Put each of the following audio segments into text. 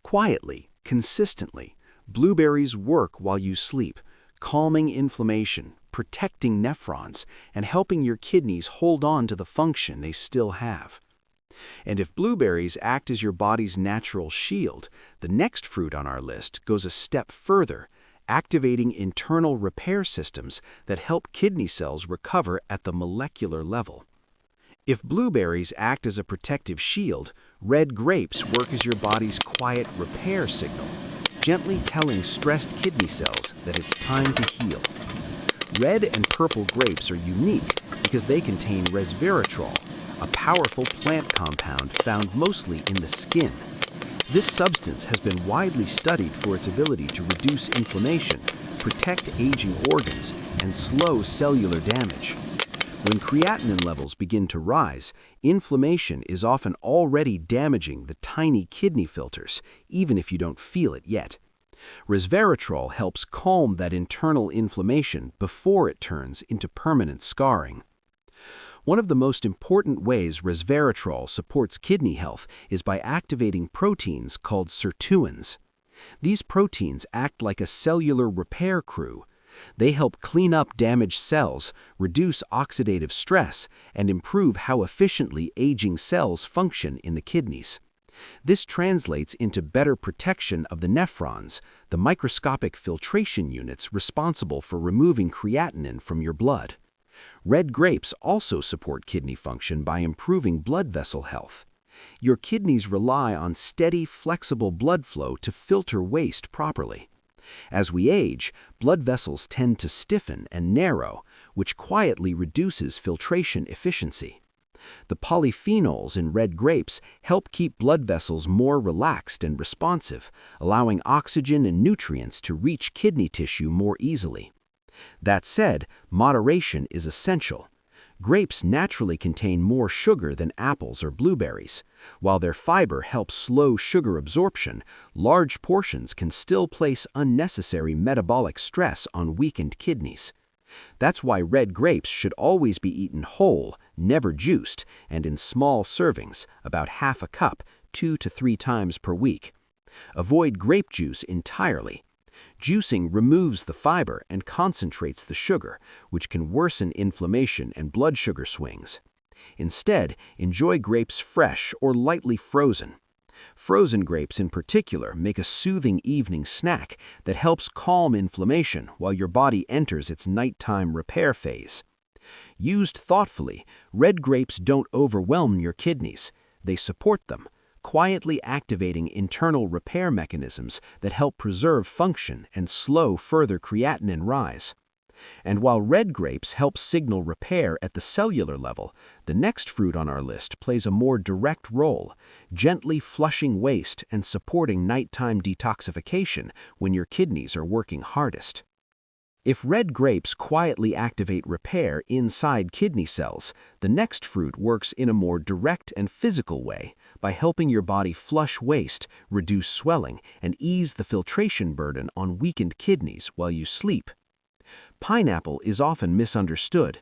Quietly, consistently, blueberries work while you sleep, calming inflammation, protecting nephrons, and helping your kidneys hold on to the function they still have. And if blueberries act as your body's natural shield, the next fruit on our list goes a step further, activating internal repair systems that help kidney cells recover at the molecular level. If blueberries act as a protective shield, red grapes work as your body's quiet repair signal, gently telling stressed kidney cells that it's time to heal. Red and purple grapes are unique because they contain resveratrol, a powerful plant compound found mostly in the skin. This substance has been widely studied for its ability to reduce inflammation, protect aging organs, and slow cellular damage. When creatinine levels begin to rise, inflammation is often already damaging the tiny kidney filters, even if you don't feel it yet. Resveratrol helps calm that internal inflammation before it turns into permanent scarring. One of the most important ways resveratrol supports kidney health is by activating proteins called sirtuins. These proteins act like a cellular repair crew. They help clean up damaged cells, reduce oxidative stress, and improve how efficiently aging cells function in the kidneys. This translates into better protection of the nephrons, the microscopic filtration units responsible for removing creatinine from your blood. Red grapes also support kidney function by improving blood vessel health. Your kidneys rely on steady, flexible blood flow to filter waste properly. As we age, blood vessels tend to stiffen and narrow, which quietly reduces filtration efficiency. The polyphenols in red grapes help keep blood vessels more relaxed and responsive, allowing oxygen and nutrients to reach kidney tissue more easily. That said, moderation is essential. Grapes naturally contain more sugar than apples or blueberries. While their fiber helps slow sugar absorption, large portions can still place unnecessary metabolic stress on weakened kidneys. That's why red grapes should always be eaten whole, never juiced, and in small servings, about half a cup, 2 to 3 times per week. Avoid grape juice entirely. Juicing removes the fiber and concentrates the sugar, which can worsen inflammation and blood sugar swings. Instead, enjoy grapes fresh or lightly frozen. Frozen grapes in particular make a soothing evening snack that helps calm inflammation while your body enters its nighttime repair phase. Used thoughtfully, red grapes don't overwhelm your kidneys. They support them, quietly activating internal repair mechanisms that help preserve function and slow further creatinine rise. And while red grapes help signal repair at the cellular level, the next fruit on our list plays a more direct role, gently flushing waste and supporting nighttime detoxification when your kidneys are working hardest. If red grapes quietly activate repair inside kidney cells, the next fruit works in a more direct and physical way by helping your body flush waste, reduce swelling, and ease the filtration burden on weakened kidneys while you sleep. Pineapple is often misunderstood.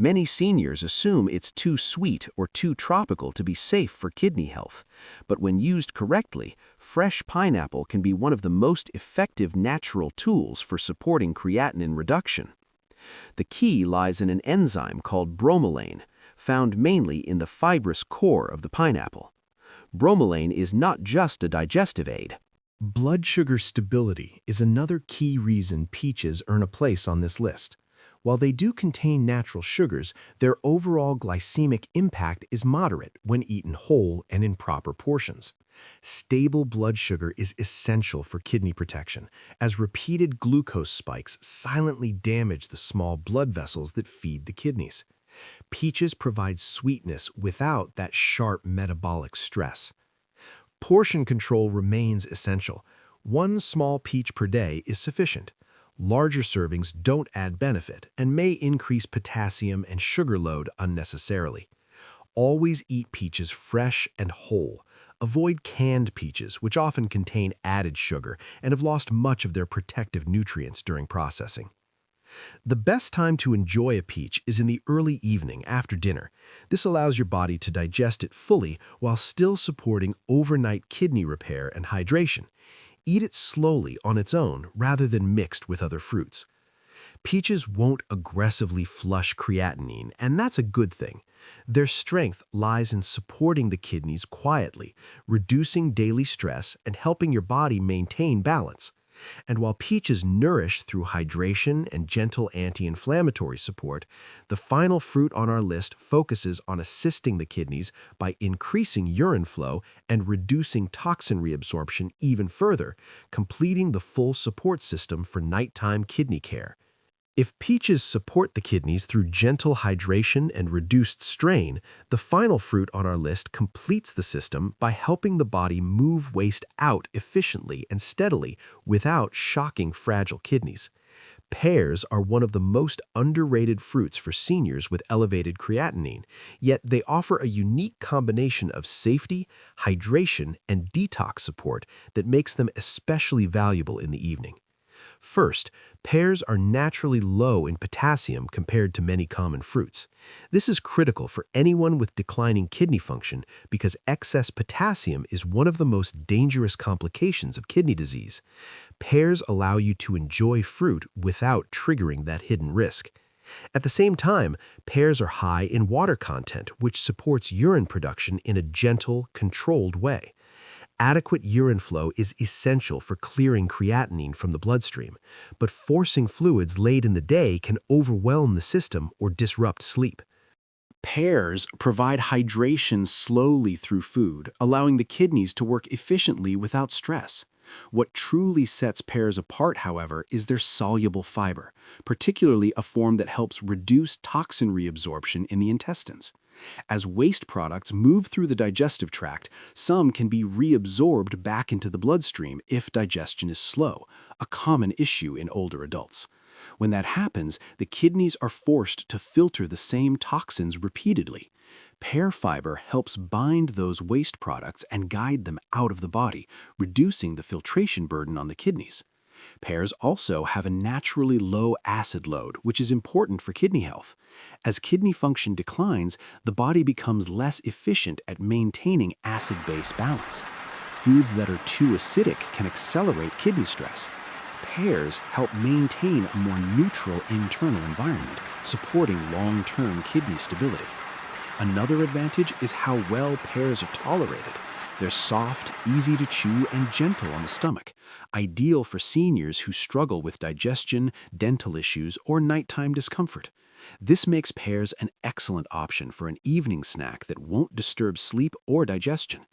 Many seniors assume it's too sweet or too tropical to be safe for kidney health. But when used correctly, fresh pineapple can be one of the most effective natural tools for supporting creatinine reduction. The key lies in an enzyme called bromelain, found mainly in the fibrous core of the pineapple. Bromelain is not just a digestive aid. Blood sugar stability is another key reason peaches earn a place on this list. While they do contain natural sugars, their overall glycemic impact is moderate when eaten whole and in proper portions. Stable blood sugar is essential for kidney protection, as repeated glucose spikes silently damage the small blood vessels that feed the kidneys. Peaches provide sweetness without that sharp metabolic stress. Portion control remains essential. 1 small peach per day is sufficient. Larger servings don't add benefit and may increase potassium and sugar load unnecessarily. Always eat peaches fresh and whole. Avoid canned peaches, which often contain added sugar and have lost much of their protective nutrients during processing. The best time to enjoy a peach is in the early evening after dinner. This allows your body to digest it fully while still supporting overnight kidney repair and hydration. Eat it slowly on its own rather than mixed with other fruits. Peaches won't aggressively flush creatinine, and that's a good thing. Their strength lies in supporting the kidneys quietly, reducing daily stress, and helping your body maintain balance. And while peaches nourish through hydration and gentle anti-inflammatory support, the final fruit on our list focuses on assisting the kidneys by increasing urine flow and reducing toxin reabsorption even further, completing the full support system for nighttime kidney care. If peaches support the kidneys through gentle hydration and reduced strain, the final fruit on our list completes the system by helping the body move waste out efficiently and steadily without shocking fragile kidneys. Pears are one of the most underrated fruits for seniors with elevated creatinine, yet they offer a unique combination of safety, hydration, and detox support that makes them especially valuable in the evening. First, pears are naturally low in potassium compared to many common fruits. This is critical for anyone with declining kidney function because excess potassium is one of the most dangerous complications of kidney disease. Pears allow you to enjoy fruit without triggering that hidden risk. At the same time, pears are high in water content, which supports urine production in a gentle, controlled way. Adequate urine flow is essential for clearing creatinine from the bloodstream, but forcing fluids late in the day can overwhelm the system or disrupt sleep. Pears provide hydration slowly through food, allowing the kidneys to work efficiently without stress. What truly sets pears apart, however, is their soluble fiber, particularly a form that helps reduce toxin reabsorption in the intestines. As waste products move through the digestive tract, some can be reabsorbed back into the bloodstream if digestion is slow, a common issue in older adults. When that happens, the kidneys are forced to filter the same toxins repeatedly. Pear fiber helps bind those waste products and guide them out of the body, reducing the filtration burden on the kidneys. Pears also have a naturally low acid load, which is important for kidney health. As kidney function declines, the body becomes less efficient at maintaining acid-base balance. Foods that are too acidic can accelerate kidney stress. Pears help maintain a more neutral internal environment, supporting long-term kidney stability. Another advantage is how well pears are tolerated. They're soft, easy to chew, and gentle on the stomach, ideal for seniors who struggle with digestion, dental issues, or nighttime discomfort. This makes pears an excellent option for an evening snack that won't disturb sleep or digestion.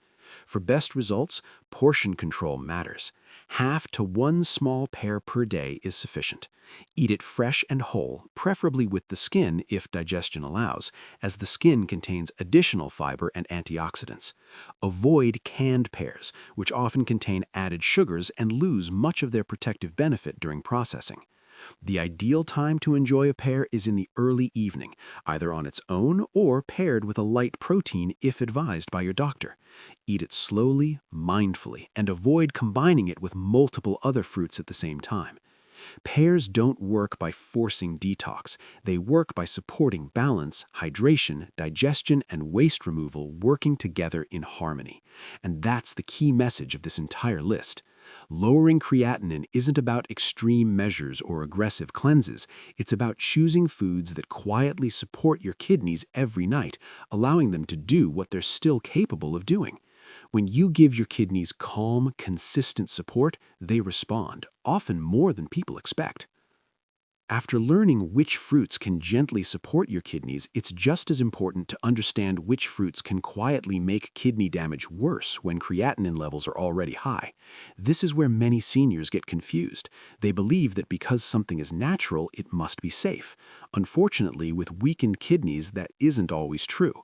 For best results, portion control matters. Half to one small pear per day is sufficient. Eat it fresh and whole, preferably with the skin if digestion allows, as the skin contains additional fiber and antioxidants. Avoid canned pears, which often contain added sugars and lose much of their protective benefit during processing. The ideal time to enjoy a pear is in the early evening, either on its own or paired with a light protein if advised by your doctor. Eat it slowly, mindfully, and avoid combining it with multiple other fruits at the same time. Pears don't work by forcing detox. They work by supporting balance, hydration, digestion, and waste removal working together in harmony. And that's the key message of this entire list. Lowering creatinine isn't about extreme measures or aggressive cleanses. It's about choosing foods that quietly support your kidneys every night, allowing them to do what they're still capable of doing. When you give your kidneys calm, consistent support, they respond, often more than people expect. After learning which fruits can gently support your kidneys, it's just as important to understand which fruits can quietly make kidney damage worse when creatinine levels are already high. This is where many seniors get confused. They believe that because something is natural, it must be safe. Unfortunately, with weakened kidneys, that isn't always true.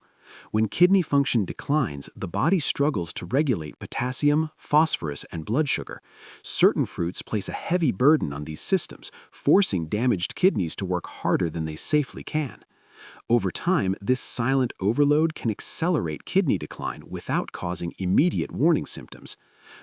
When kidney function declines, the body struggles to regulate potassium, phosphorus, and blood sugar. Certain fruits place a heavy burden on these systems, forcing damaged kidneys to work harder than they safely can. Over time, this silent overload can accelerate kidney decline without causing immediate warning symptoms.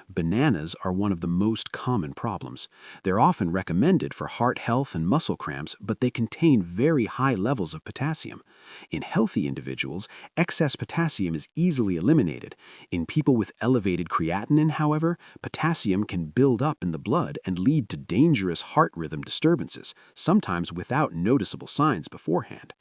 Bananas are one of the most common problems. They're often recommended for heart health and muscle cramps, but they contain very high levels of potassium. In healthy individuals, excess potassium is easily eliminated. In people with elevated creatinine, however, potassium can build up in the blood and lead to dangerous heart rhythm disturbances, sometimes without noticeable signs beforehand.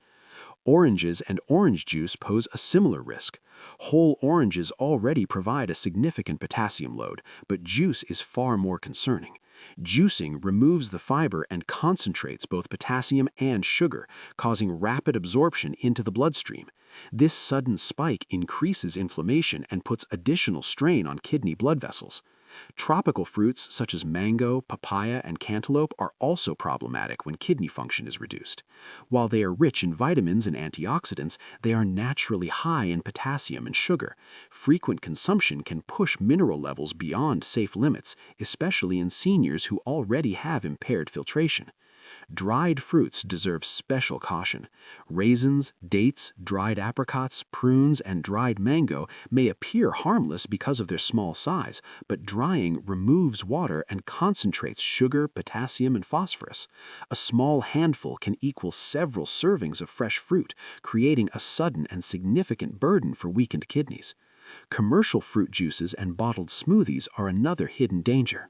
Oranges and orange juice pose a similar risk. Whole oranges already provide a significant potassium load, but juice is far more concerning. Juicing removes the fiber and concentrates both potassium and sugar, causing rapid absorption into the bloodstream. This sudden spike increases inflammation and puts additional strain on kidney blood vessels. Tropical fruits such as mango, papaya, and cantaloupe are also problematic when kidney function is reduced. While they are rich in vitamins and antioxidants, they are naturally high in potassium and sugar. Frequent consumption can push mineral levels beyond safe limits, especially in seniors who already have impaired filtration. Dried fruits deserve special caution. Raisins, dates, dried apricots, prunes, and dried mango may appear harmless because of their small size, but drying removes water and concentrates sugar, potassium, and phosphorus. A small handful can equal several servings of fresh fruit, creating a sudden and significant burden for weakened kidneys. Commercial fruit juices and bottled smoothies are another hidden danger.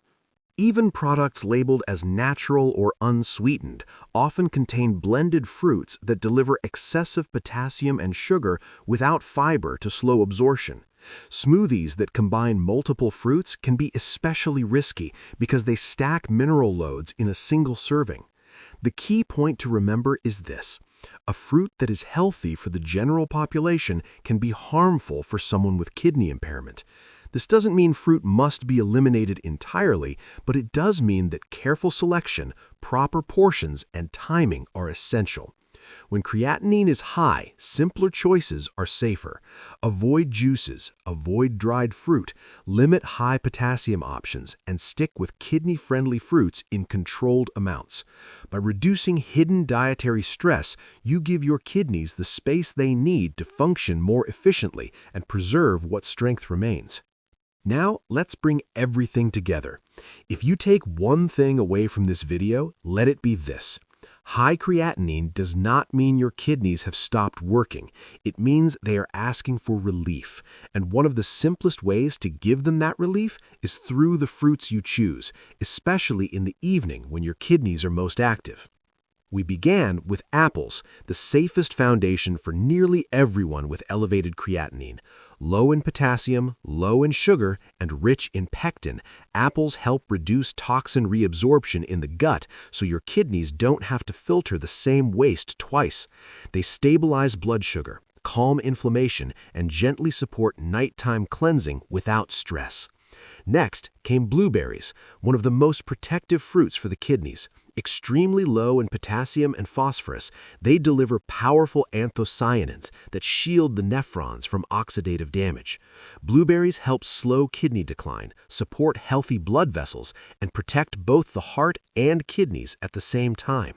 Even products labeled as natural or unsweetened often contain blended fruits that deliver excessive potassium and sugar without fiber to slow absorption. Smoothies that combine multiple fruits can be especially risky because they stack mineral loads in a single serving. The key point to remember is this: a fruit that is healthy for the general population can be harmful for someone with kidney impairment. This doesn't mean fruit must be eliminated entirely, but it does mean that careful selection, proper portions, and timing are essential. When creatinine is high, simpler choices are safer. Avoid juices, avoid dried fruit, limit high potassium options, and stick with kidney-friendly fruits in controlled amounts. By reducing hidden dietary stress, you give your kidneys the space they need to function more efficiently and preserve what strength remains. Now, let's bring everything together. If you take one thing away from this video, let it be this: high creatinine does not mean your kidneys have stopped working. It means they are asking for relief. And one of the simplest ways to give them that relief is through the fruits you choose, especially in the evening when your kidneys are most active. We began with apples, the safest foundation for nearly everyone with elevated creatinine. Low in potassium, low in sugar, and rich in pectin, apples help reduce toxin reabsorption in the gut so your kidneys don't have to filter the same waste twice. They stabilize blood sugar, calm inflammation, and gently support nighttime cleansing without stress. Next came blueberries, one of the most protective fruits for the kidneys. Extremely low in potassium and phosphorus, they deliver powerful anthocyanins that shield the nephrons from oxidative damage. Blueberries help slow kidney decline, support healthy blood vessels, and protect both the heart and kidneys at the same time.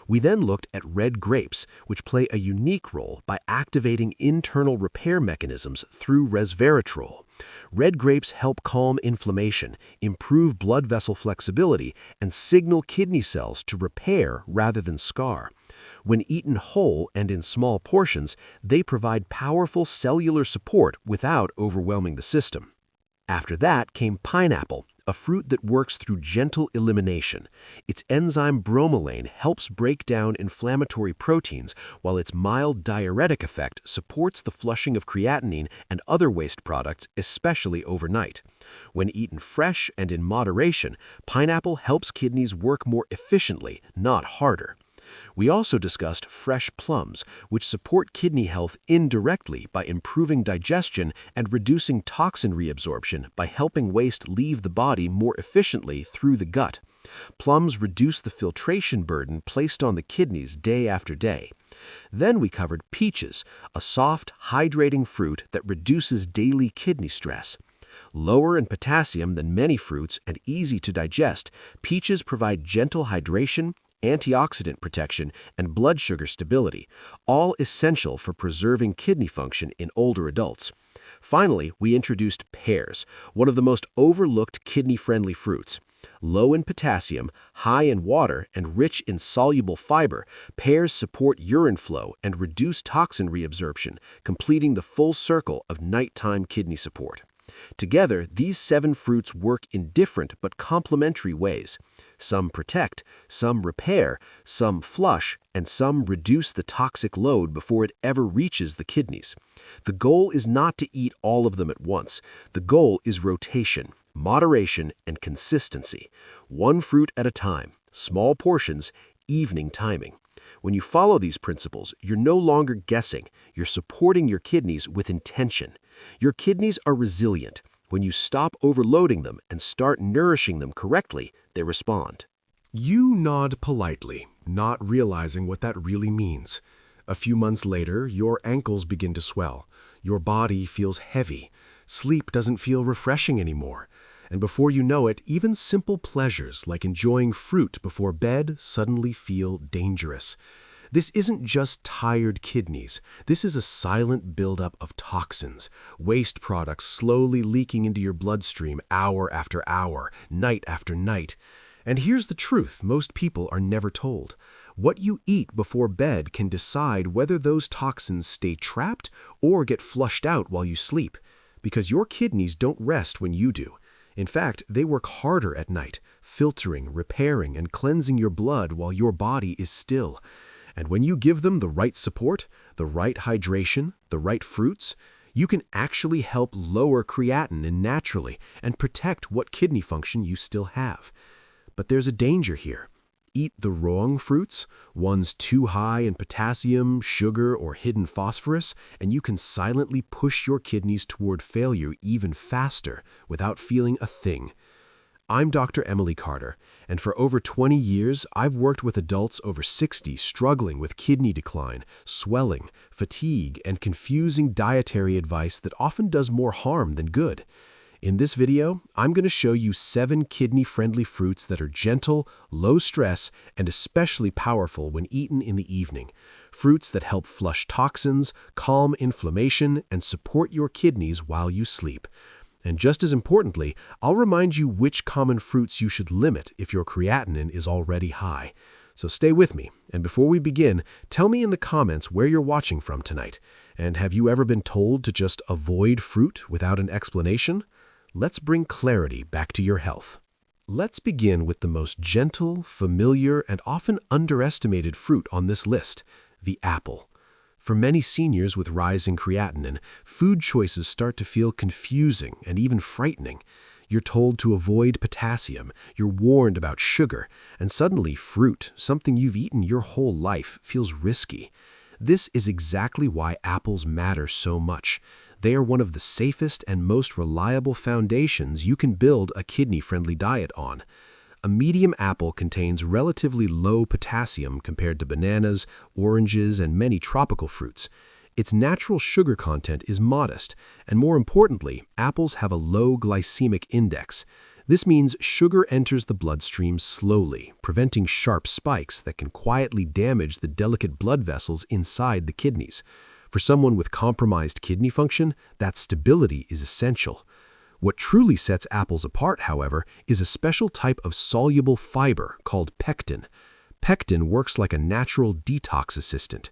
We then looked at red grapes, which play a unique role by activating internal repair mechanisms through resveratrol. Red grapes help calm inflammation, improve blood vessel flexibility, and signal kidney cells to repair rather than scar. When eaten whole and in small portions, they provide powerful cellular support without overwhelming the system. After that came pineapple, a fruit that works through gentle elimination. Its enzyme bromelain helps break down inflammatory proteins, while its mild diuretic effect supports the flushing of creatinine and other waste products, especially overnight. When eaten fresh and in moderation, pineapple helps kidneys work more efficiently, not harder. We also discussed fresh plums, which support kidney health indirectly by improving digestion and reducing toxin reabsorption by helping waste leave the body more efficiently through the gut. Plums reduce the filtration burden placed on the kidneys day after day. Then we covered peaches, a soft, hydrating fruit that reduces daily kidney stress. Lower in potassium than many fruits and easy to digest, peaches provide gentle hydration, antioxidant protection, and blood sugar stability, all essential for preserving kidney function in older adults. Finally, we introduced pears, one of the most overlooked kidney-friendly fruits. Low in potassium, high in water, and rich in soluble fiber, pears support urine flow and reduce toxin reabsorption, completing the full circle of nighttime kidney support. Together, these 7 fruits work in different but complementary ways. Some protect, some repair, some flush, and some reduce the toxic load before it ever reaches the kidneys. The goal is not to eat all of them at once. The goal is rotation, moderation, and consistency. One fruit at a time, small portions, evening timing. When you follow these principles, you're no longer guessing. You're supporting your kidneys with intention. Your kidneys are resilient. When you stop overloading them and start nourishing them correctly, they respond. You nod politely, not realizing what that really means. A few months later, your ankles begin to swell. Your body feels heavy. Sleep doesn't feel refreshing anymore. And before you know it, even simple pleasures like enjoying fruit before bed suddenly feel dangerous. This isn't just tired kidneys. This is a silent buildup of toxins, waste products slowly leaking into your bloodstream hour after hour, night after night. And here's the truth most people are never told. What you eat before bed can decide whether those toxins stay trapped or get flushed out while you sleep. Because your kidneys don't rest when you do. In fact, they work harder at night, filtering, repairing, and cleansing your blood while your body is still. And when you give them the right support, the right hydration, the right fruits, you can actually help lower creatinine naturally and protect what kidney function you still have. But there's a danger here. Eat the wrong fruits, ones too high in potassium, sugar, or hidden phosphorus, and you can silently push your kidneys toward failure even faster without feeling a thing. I'm Dr. Emily Carter, and for over 20 years, I've worked with adults over 60 struggling with kidney decline, swelling, fatigue, and confusing dietary advice that often does more harm than good. In this video, I'm going to show you 7 kidney-friendly fruits that are gentle, low stress, and especially powerful when eaten in the evening. Fruits that help flush toxins, calm inflammation, and support your kidneys while you sleep. And just as importantly, I'll remind you which common fruits you should limit if your creatinine is already high. So stay with me, and before we begin, tell me in the comments where you're watching from tonight. And have you ever been told to just avoid fruit without an explanation? Let's bring clarity back to your health. Let's begin with the most gentle, familiar, and often underestimated fruit on this list, the apple. For many seniors with rising creatinine, food choices start to feel confusing and even frightening. You're told to avoid potassium, you're warned about sugar, and suddenly fruit, something you've eaten your whole life, feels risky. This is exactly why apples matter so much. They are one of the safest and most reliable foundations you can build a kidney-friendly diet on. A medium apple contains relatively low potassium compared to bananas, oranges, and many tropical fruits. Its natural sugar content is modest, and more importantly, apples have a low glycemic index. This means sugar enters the bloodstream slowly, preventing sharp spikes that can quietly damage the delicate blood vessels inside the kidneys. For someone with compromised kidney function, that stability is essential. What truly sets apples apart, however, is a special type of soluble fiber called pectin. Pectin works like a natural detox assistant.